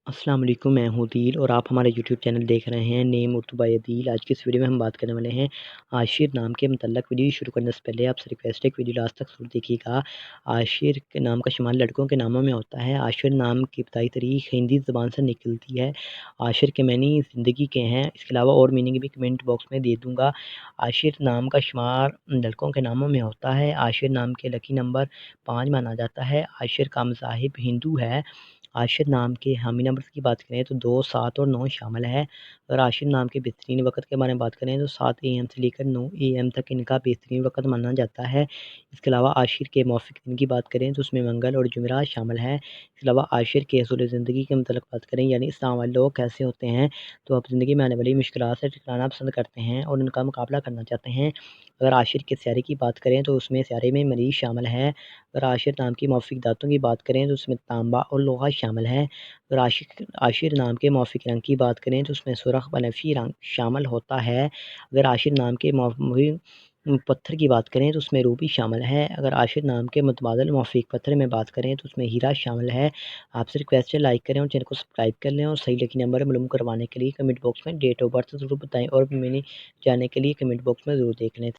अस्सलाम वालेकुम, मैं हूँ दिल और आप हमारे यूट्यूब चैनल देख रहे हैं नेम उर्दू बाय दिल। आज की इस वीडियो में हम बात करने वाले हैं आशिर नाम के मतलब। वीडियो शुरू करने से पहले आपसे रिक्वेस्ट है कि वीडियो लास्ट तक जरूर देखिएगा। आशिर के नाम का शुमार लड़कों के नामों में होता है। आशिर नाम की इब्तदाई तारीख हिंदी ज़बान से निकलती है। आशिर के मानी ज़िंदगी के हैं। इसके अलावा और मीनिंग भी कमेंट बॉक्स में दे दूँगा। आशिर नाम का शुमार लड़कों के नामों में होता है। आशिर नाम के लकी नंबर 5 माना जाता है। आशिर का मज़ाहिब हिंदू है। आशिर नाम के हामी नंबर्स की बात करें तो 2, 7 और 9 शामिल है। अगर आशिर नाम के बेहतरीन वक़्त के बारे में बात करें तो 7 AM से लेकर 9 AM तक इनका बेहतरीन वक़्त माना जाता है। इसके अलावा आशिर के मौफ़िक दिन की बात करें तो उसमें मंगल और जुमेरात शामिल हैं। इसके अलावा आशिर के असूल ज़िंदगी के मतलब बात करें यानी इस्लाम वाले लोग कैसे होते हैं, तो आप ज़िंदगी में आने वाली मुश्किलात से टकराना पसंद करते हैं और उनका मुकाबला करना चाहते हैं। अगर आशिर के सियारे की बात करें तो उसमें सियारे में मरीज़ शामिल है। अगर आशिर नाम की मौफ़िक दातों की बात करें तो उसमें तांबा और लोहा शामिल है। अगर आशिर नाम के मौफ़िक रंग की बात करें तो उसमें सुर्ख़ बनफ़ी रंग शामिल होता है। अगर आशिर नाम के पत्थर की बात करें तो उसमें रूबी शामिल है। अगर आशिर नाम के मुतबादल मौफ़िक पत्थर में बात करें तो उसमें हीरा शामिल है। आपसे रिक्वेस्ट है लाइक करें और चैनल को सब्सक्राइब कर लें और सही लकी नंबर मालूम करवाने के लिए कमेंट बॉक्स में डेट ऑफ बर्थ ज़रूर बताएँ और मैंने जानने के लिए कमेंट बॉक्स में ज़रूर देख लें।